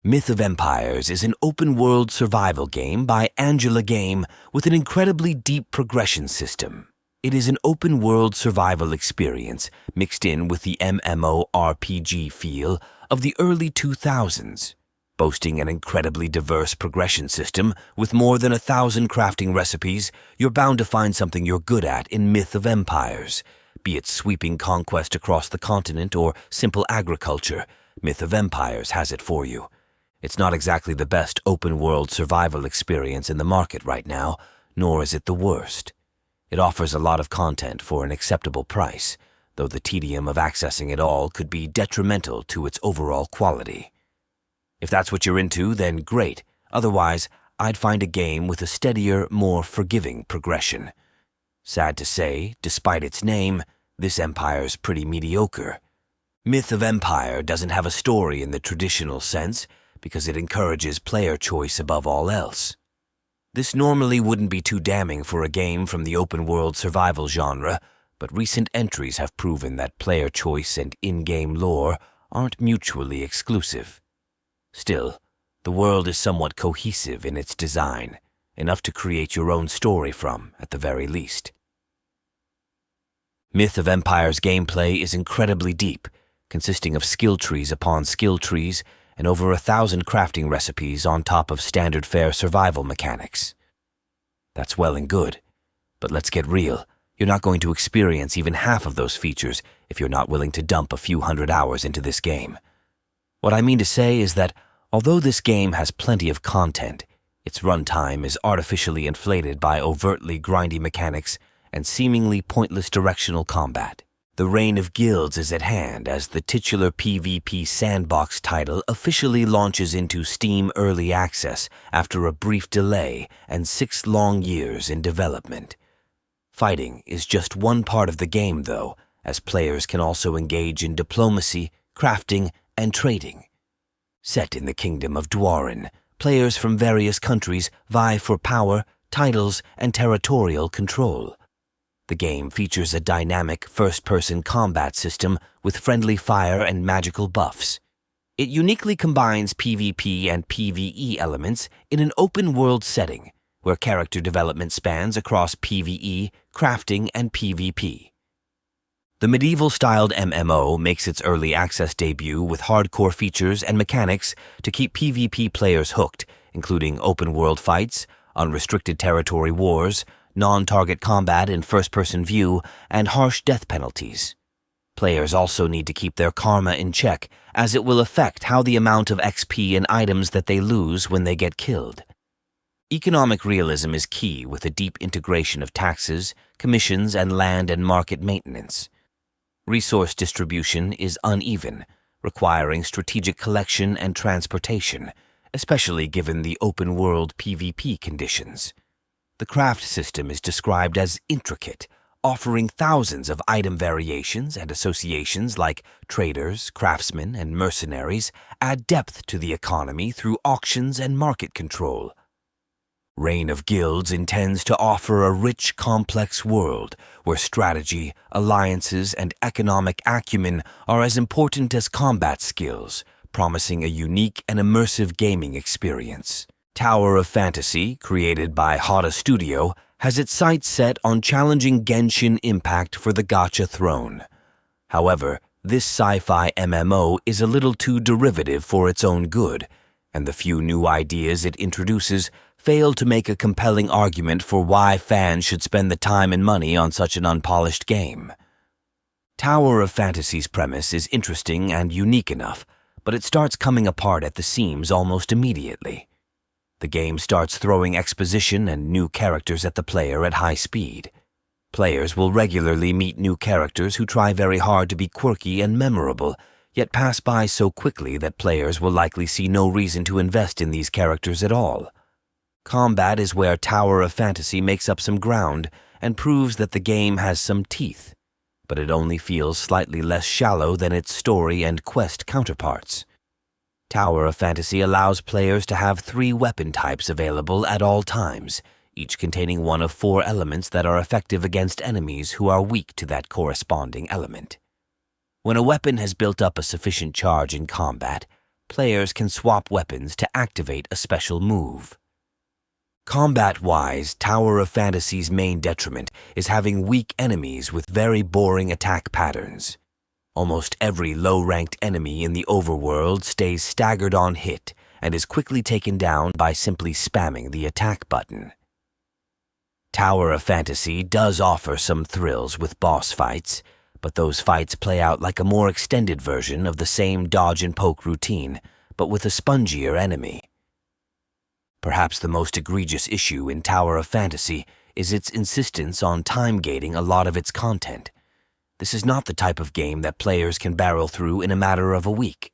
Myth of Empires is an open-world survival game by Angela Game with an incredibly deep progression system. It is an open-world survival experience mixed in with the MMORPG feel of the early 2000s, boasting an incredibly diverse progression system with more than 1,000 crafting recipes. You're bound to find something you're good at in Myth of Empires. Be it sweeping conquest across the continent or simple agriculture, Myth of Empires has it for you. It's not exactly the best open-world survival experience in the market right now, nor is it the worst. It offers a lot of content for an acceptable price, though the tedium of accessing it all could be detrimental to its overall quality. If that's what you're into, then great. Otherwise, I'd find a game with a steadier, more forgiving progression. Sad to say, despite its name, this empire's pretty mediocre. Myth of Empire doesn't have a story in the traditional sense, because it encourages player choice above all else. This normally wouldn't be too damning for a game from the open-world survival genre, but recent entries have proven that player choice and in-game lore aren't mutually exclusive. Still, the world is somewhat cohesive in its design, enough to create your own story from, at the very least. Myth of Empire's gameplay is incredibly deep, consisting of skill trees upon skill trees and over 1,000 crafting recipes on top of standard fare survival mechanics. That's well and good, but let's get real. You're not going to experience even half of those features if you're not willing to dump a few hundred hours into this game. What I mean to say is that although this game has plenty of content, its runtime is artificially inflated by overtly grindy mechanics and seemingly pointless directional combat. The reign of guilds is at hand as the titular PvP sandbox title officially launches into Steam Early Access after a brief delay and 6 long years in development. Fighting is just one part of the game, though, as players can also engage in diplomacy, crafting, and trading. Set in the kingdom of Dwarin, players from various countries vie for power, titles, and territorial control. The game features a dynamic first-person combat system with friendly fire and magical buffs. It uniquely combines PvP and PvE elements in an open-world setting, where character development spans across PvE, crafting, and PvP. The medieval-styled MMO makes its early access debut with hardcore features and mechanics to keep PvP players hooked, including open-world fights, unrestricted territory wars, non-target combat in first-person view, and harsh death penalties. Players also need to keep their karma in check, as it will affect how the amount of XP and items that they lose when they get killed. Economic realism is key with a deep integration of taxes, commissions, and land and market maintenance. Resource distribution is uneven, requiring strategic collection and transportation, especially given the open-world PvP conditions. The craft system is described as intricate, offering thousands of item variations, and associations like traders, craftsmen, and mercenaries add depth to the economy through auctions and market control. Reign of Guilds intends to offer a rich, complex world where strategy, alliances, and economic acumen are as important as combat skills, promising a unique and immersive gaming experience. Tower of Fantasy, created by Hada Studio, has its sights set on challenging Genshin Impact for the gacha throne. However, this sci-fi MMO is a little too derivative for its own good, and the few new ideas it introduces fail to make a compelling argument for why fans should spend the time and money on such an unpolished game. Tower of Fantasy's premise is interesting and unique enough, but it starts coming apart at the seams almost immediately. The game starts throwing exposition and new characters at the player at high speed. Players will regularly meet new characters who try very hard to be quirky and memorable, yet pass by so quickly that players will likely see no reason to invest in these characters at all. Combat is where Tower of Fantasy makes up some ground and proves that the game has some teeth, but it only feels slightly less shallow than its story and quest counterparts. Tower of Fantasy allows players to have 3 weapon types available at all times, each containing one of 4 elements that are effective against enemies who are weak to that corresponding element. When a weapon has built up a sufficient charge in combat, players can swap weapons to activate a special move. Combat-wise, Tower of Fantasy's main detriment is having weak enemies with very boring attack patterns. Almost every low-ranked enemy in the overworld stays staggered on hit and is quickly taken down by simply spamming the attack button. Tower of Fantasy does offer some thrills with boss fights, but those fights play out like a more extended version of the same dodge and poke routine, but with a spongier enemy. Perhaps the most egregious issue in Tower of Fantasy is its insistence on time-gating a lot of its content. This is not the type of game that players can barrel through in a matter of a week.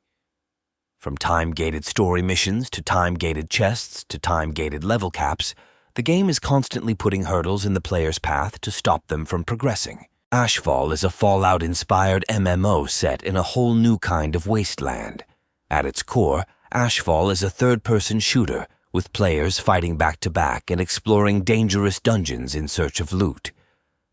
From time-gated story missions to time-gated chests to time-gated level caps, the game is constantly putting hurdles in the player's path to stop them from progressing. Ashfall is a Fallout-inspired MMO set in a whole new kind of wasteland. At its core, Ashfall is a third-person shooter, with players fighting back-to-back and exploring dangerous dungeons in search of loot.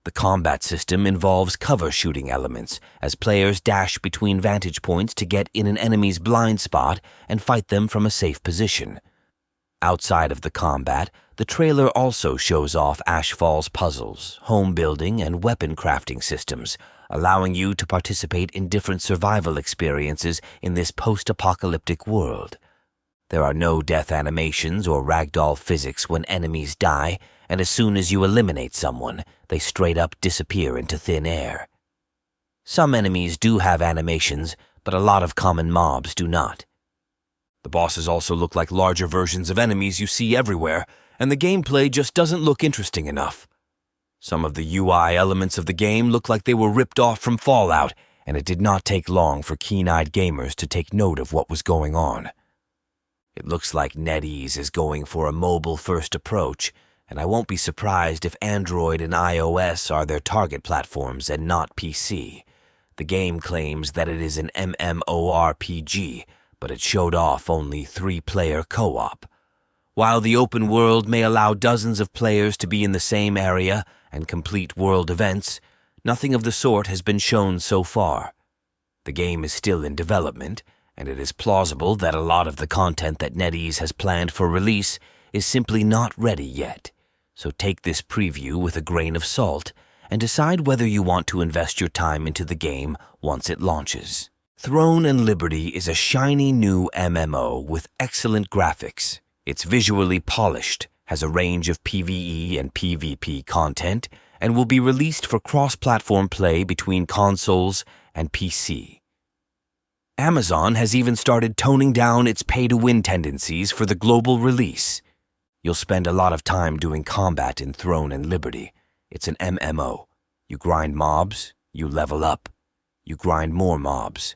The combat system involves cover shooting elements, as players dash between vantage points to get in an enemy's blind spot and fight them from a safe position. Outside of the combat, the trailer also shows off Ashfall's puzzles, home building, and weapon crafting systems, allowing you to participate in different survival experiences in this post-apocalyptic world. There are no death animations or ragdoll physics when enemies die, and as soon as you eliminate someone, they straight up disappear into thin air. Some enemies do have animations, but a lot of common mobs do not. The bosses also look like larger versions of enemies you see everywhere, and the gameplay just doesn't look interesting enough. Some of the UI elements of the game look like they were ripped off from Fallout, and it did not take long for keen-eyed gamers to take note of what was going on. It looks like NetEase is going for a mobile-first approach, and I won't be surprised if Android and iOS are their target platforms and not PC. The game claims that it is an MMORPG, but it showed off only 3-player co-op. While the open world may allow dozens of players to be in the same area and complete world events, nothing of the sort has been shown so far. The game is still in development, and it is plausible that a lot of the content that NetEase has planned for release is simply not ready yet. So take this preview with a grain of salt and decide whether you want to invest your time into the game once it launches. Throne and Liberty is a shiny new MMO with excellent graphics. It's visually polished, has a range of PvE and PvP content, and will be released for cross-platform play between consoles and PC. Amazon has even started toning down its pay-to-win tendencies for the global release. You'll spend a lot of time doing combat in Throne and Liberty. It's an MMO. You grind mobs, you level up. You grind more mobs.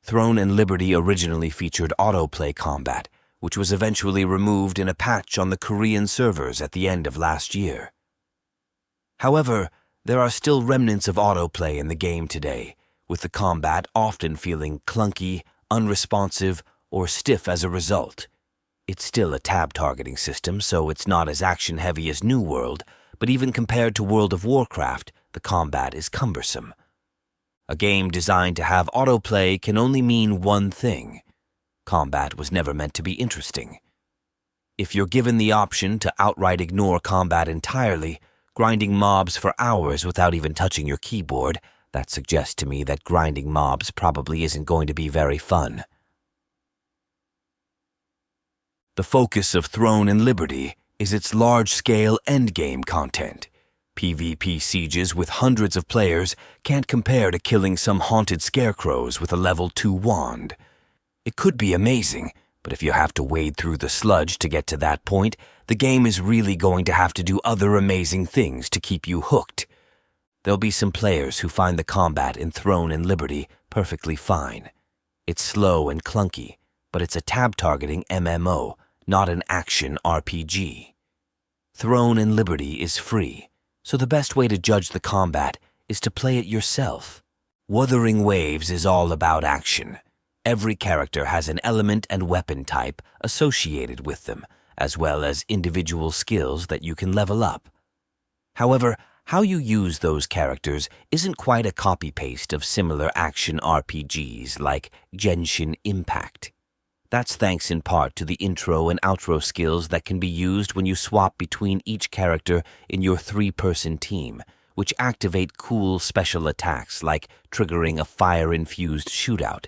Throne and Liberty originally featured autoplay combat, which was eventually removed in a patch on the Korean servers at the end of last year. However, there are still remnants of autoplay in the game today, with the combat often feeling clunky, unresponsive, or stiff as a result. It's still a tab targeting system, so it's not as action-heavy as New World, but even compared to World of Warcraft, the combat is cumbersome. A game designed to have autoplay can only mean one thing. Combat was never meant to be interesting. If you're given the option to outright ignore combat entirely, grinding mobs for hours without even touching your keyboard, that suggests to me that grinding mobs probably isn't going to be very fun. The focus of Throne and Liberty is its large-scale endgame content. PvP sieges with hundreds of players can't compare to killing some haunted scarecrows with a level 2 wand. It could be amazing, but if you have to wade through the sludge to get to that point, the game is really going to have to do other amazing things to keep you hooked. There'll be some players who find the combat in Throne and Liberty perfectly fine. It's slow and clunky, but it's a tab-targeting MMO, not an action RPG. Throne and Liberty is free, so the best way to judge the combat is to play it yourself. Wuthering Waves is all about action. Every character has an element and weapon type associated with them, as well as individual skills that you can level up. However, how you use those characters isn't quite a copy-paste of similar action RPGs like Genshin Impact. That's thanks in part to the intro and outro skills that can be used when you swap between each character in your 3-person team, which activate cool special attacks like triggering a fire-infused shootout.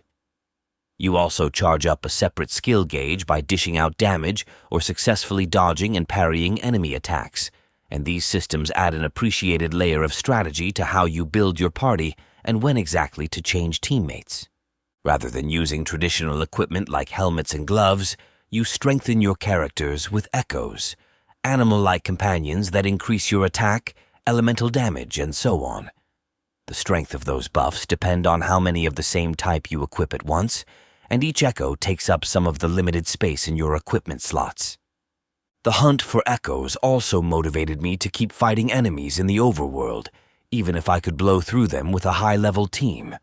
You also charge up a separate skill gauge by dishing out damage or successfully dodging and parrying enemy attacks, and these systems add an appreciated layer of strategy to how you build your party and when exactly to change teammates. Rather than using traditional equipment like helmets and gloves, you strengthen your characters with echoes, animal-like companions that increase your attack, elemental damage, and so on. The strength of those buffs depend on how many of the same type you equip at once, and each echo takes up some of the limited space in your equipment slots. The hunt for echoes also motivated me to keep fighting enemies in the overworld, even if I could blow through them with a high-level team.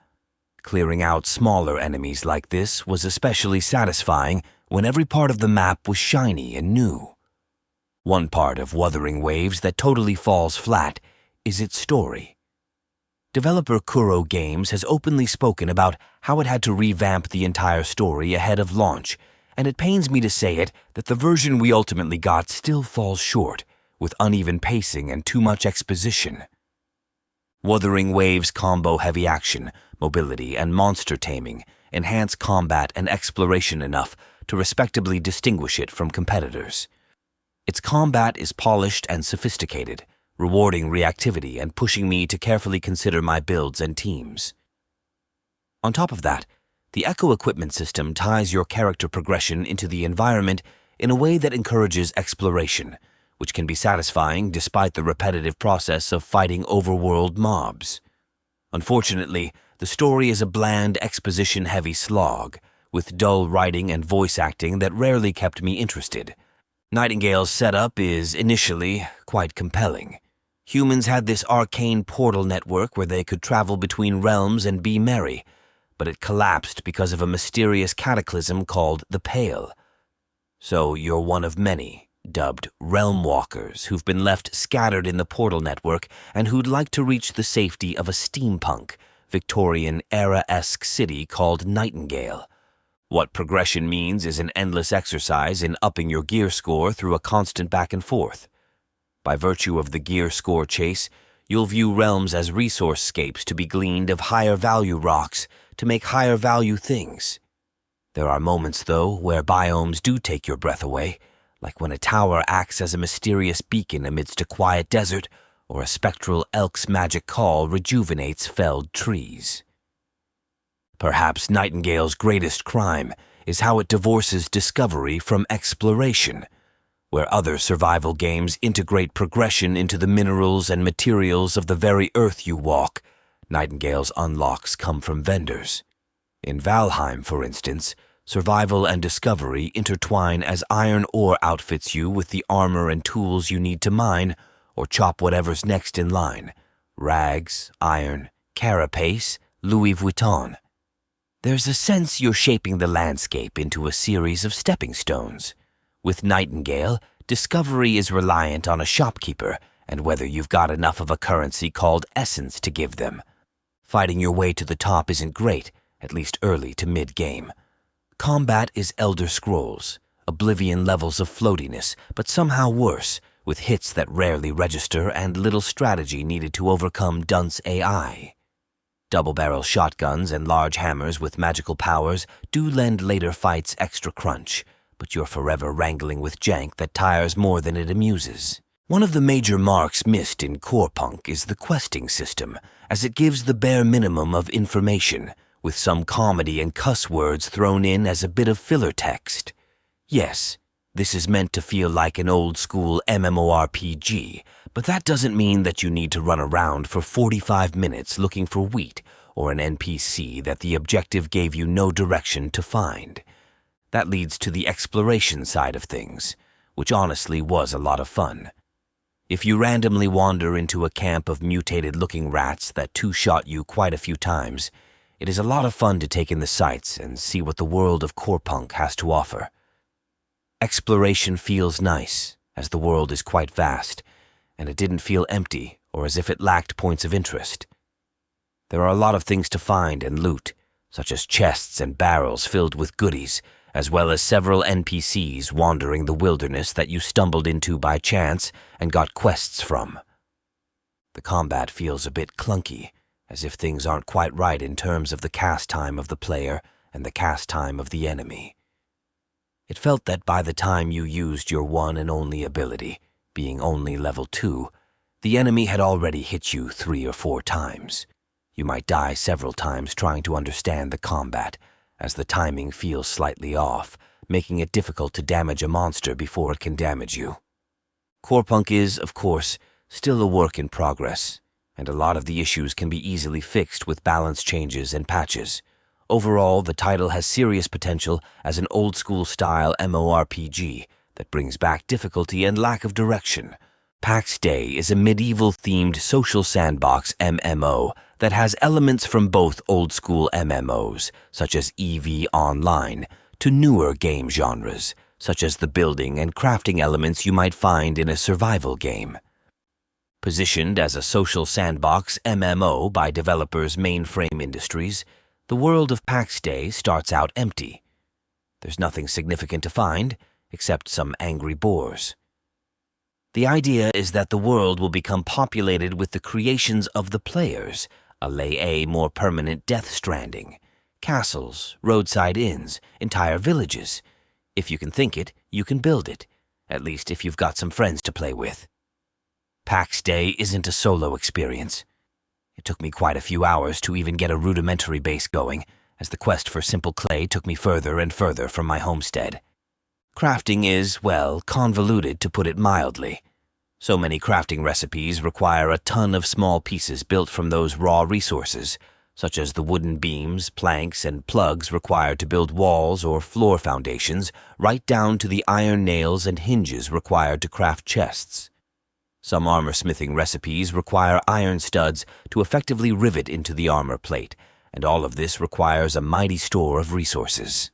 Clearing out smaller enemies like this was especially satisfying when every part of the map was shiny and new. One part of Weing Waves that totally falls flat is its story. Developer Kuro Games has openly spoken about how it had to revamp the entire story ahead of launch, and it pains me to say it that the version we ultimately got still falls short, with uneven pacing and too much exposition. Weing Waves' combo-heavy action, mobility, and monster taming enhance combat and exploration enough to respectably distinguish it from competitors. Its combat is polished and sophisticated, rewarding reactivity and pushing me to carefully consider my builds and teams. On top of that, the Echo equipment system ties your character progression into the environment in a way that encourages exploration, which can be satisfying despite the repetitive process of fighting overworld mobs. Unfortunately, the story is a bland, exposition-heavy slog, with dull writing and voice acting that rarely kept me interested. Nightingale's setup is, initially, quite compelling. Humans had this arcane portal network where they could travel between realms and be merry, but it collapsed because of a mysterious cataclysm called the Pale. So you're one of many, dubbed Realm Walkers, who've been left scattered in the portal network and who'd like to reach the safety of a steampunk, Victorian era-esque city called Nightingale. What progression means is an endless exercise in upping your gear score through a constant back and forth. By virtue of the gear score chase, you'll view realms as resource scapes to be gleaned of higher value rocks to make higher value things. There are moments, though, where biomes do take your breath away, like when a tower acts as a mysterious beacon amidst a quiet desert, or a spectral elk's magic call rejuvenates felled trees. Perhaps Nightingale's greatest crime is how it divorces discovery from exploration. Where other survival games integrate progression into the minerals and materials of the very earth you walk, Nightingale's unlocks come from vendors. In Valheim, for instance, survival and discovery intertwine as iron ore outfits you with the armor and tools you need to mine or chop whatever's next in line: rags, iron, carapace, Louis Vuitton. There's a sense you're shaping the landscape into a series of stepping stones. With Nightingale, discovery is reliant on a shopkeeper and whether you've got enough of a currency called essence to give them. Fighting your way to the top isn't great, at least early to mid-game. Combat is Elder Scrolls, Oblivion levels of floatiness, but somehow worse, with hits that rarely register and little strategy needed to overcome dunce AI. Double-barrel shotguns and large hammers with magical powers do lend later fights extra crunch, but you're forever wrangling with jank that tires more than it amuses. One of the major marks missed in Corepunk is the questing system, as it gives the bare minimum of information, with some comedy and cuss words thrown in as a bit of filler text. Yes, this is meant to feel like an old-school MMORPG, but that doesn't mean that you need to run around for 45 minutes looking for wheat or an NPC that the objective gave you no direction to find. That leads to the exploration side of things, which honestly was a lot of fun. If you randomly wander into a camp of mutated-looking rats that two-shot you quite a few times, it is a lot of fun to take in the sights and see what the world of Corepunk has to offer. Exploration feels nice, as the world is quite vast, and it didn't feel empty or as if it lacked points of interest. There are a lot of things to find and loot, such as chests and barrels filled with goodies, as well as several NPCs wandering the wilderness that you stumbled into by chance and got quests from. The combat feels a bit clunky, as if things aren't quite right in terms of the cast time of the player and the cast time of the enemy. It felt that by the time you used your one and only ability, being only level 2, the enemy had already hit you 3 or 4 times. You might die several times trying to understand the combat, as the timing feels slightly off, making it difficult to damage a monster before it can damage you. Corepunk is, of course, still a work in progress, and a lot of the issues can be easily fixed with balance changes and patches. Overall, the title has serious potential as an old-school-style MMORPG that brings back difficulty and lack of direction. PAX Day is a medieval-themed social sandbox MMO that has elements from both old-school MMOs, such as EV Online, to newer game genres, such as the building and crafting elements you might find in a survival game. Positioned as a social sandbox MMO by developers Mainframe Industries, the world of PAX Day starts out empty. There's nothing significant to find, except some angry boars. The idea is that the world will become populated with the creations of the players, a more permanent Death Stranding, castles, roadside inns, entire villages. If you can think it, you can build it, at least if you've got some friends to play with. PAX Day isn't a solo experience. It took me quite a few hours to even get a rudimentary base going, as the quest for simple clay took me further and further from my homestead. Crafting is, well, convoluted to put it mildly. So many crafting recipes require a ton of small pieces built from those raw resources, such as the wooden beams, planks, and plugs required to build walls or floor foundations, right down to the iron nails and hinges required to craft chests. Some armor-smithing recipes require iron studs to effectively rivet into the armor plate, and all of this requires a mighty store of resources.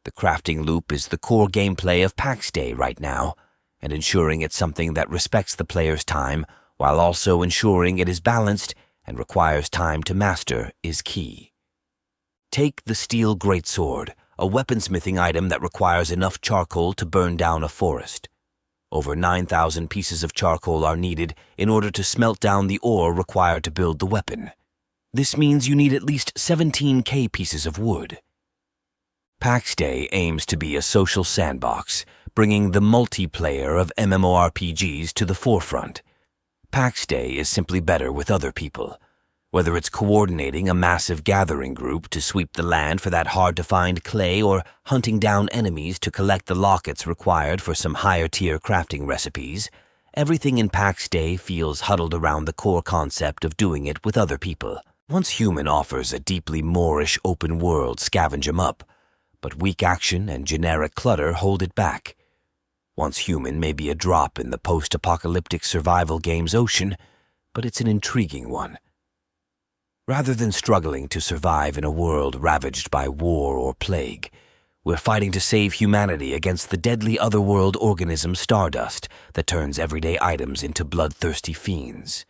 The crafting loop is the core gameplay of PAX Day right now, and ensuring it's something that respects the player's time while also ensuring it is balanced and requires time to master is key. Take the steel greatsword, a weaponsmithing item that requires enough charcoal to burn down a forest. Over 9,000 pieces of charcoal are needed in order to smelt down the ore required to build the weapon. This means you need at least 17,000 pieces of wood. PAX Day aims to be a social sandbox, bringing the multiplayer of MMORPGs to the forefront. PAX Day is simply better with other people. Whether it's coordinating a massive gathering group to sweep the land for that hard-to-find clay or hunting down enemies to collect the lockets required for some higher-tier crafting recipes, everything in PAX Day feels huddled around the core concept of doing it with other people. Once Human offers a deeply Moorish open-world scavenge 'em up, but weak action and generic clutter hold it back. Once Human may be a drop in the post-apocalyptic survival game's ocean, but it's an intriguing one. Rather than struggling to survive in a world ravaged by war or plague, we're fighting to save humanity against the deadly otherworld organism Stardust that turns everyday items into bloodthirsty fiends.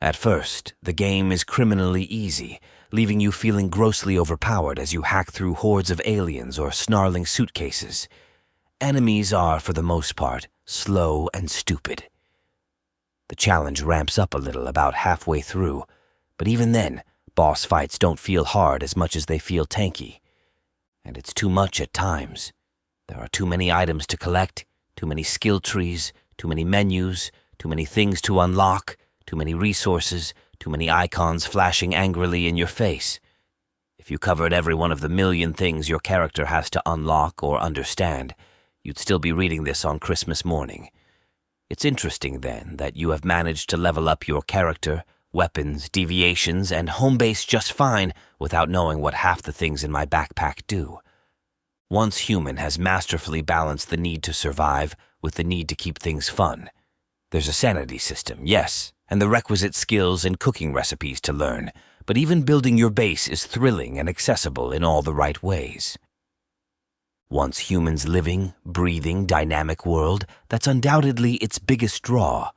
At first, the game is criminally easy, leaving you feeling grossly overpowered as you hack through hordes of aliens or snarling suitcases. Enemies are, for the most part, slow and stupid. The challenge ramps up a little about halfway through, but even then, boss fights don't feel hard as much as they feel tanky. And it's too much at times. There are too many items to collect, too many skill trees, too many menus, too many things to unlock, too many resources, too many icons flashing angrily in your face. If you covered every one of the million things your character has to unlock or understand, you'd still be reading this on Christmas morning. It's interesting, then, that you have managed to level up your character, weapons, deviations, and home base just fine without knowing what half the things in my backpack do. Once Human has masterfully balanced the need to survive with the need to keep things fun. There's a sanity system, yes, and the requisite skills and cooking recipes to learn, but even building your base is thrilling and accessible in all the right ways. Once Human's living, breathing, dynamic world, that's undoubtedly its biggest draw.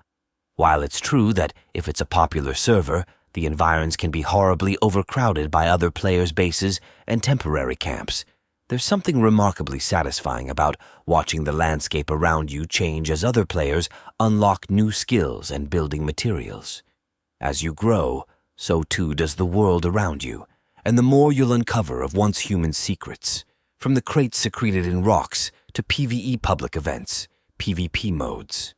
While it's true that if it's a popular server, the environs can be horribly overcrowded by other players' bases and temporary camps, There's something remarkably satisfying about watching the landscape around you change as other players unlock new skills and building materials. As you grow, so too does the world around you, and the more you'll uncover of once human secrets, from the crates secreted in rocks to PvE public events, PvP modes.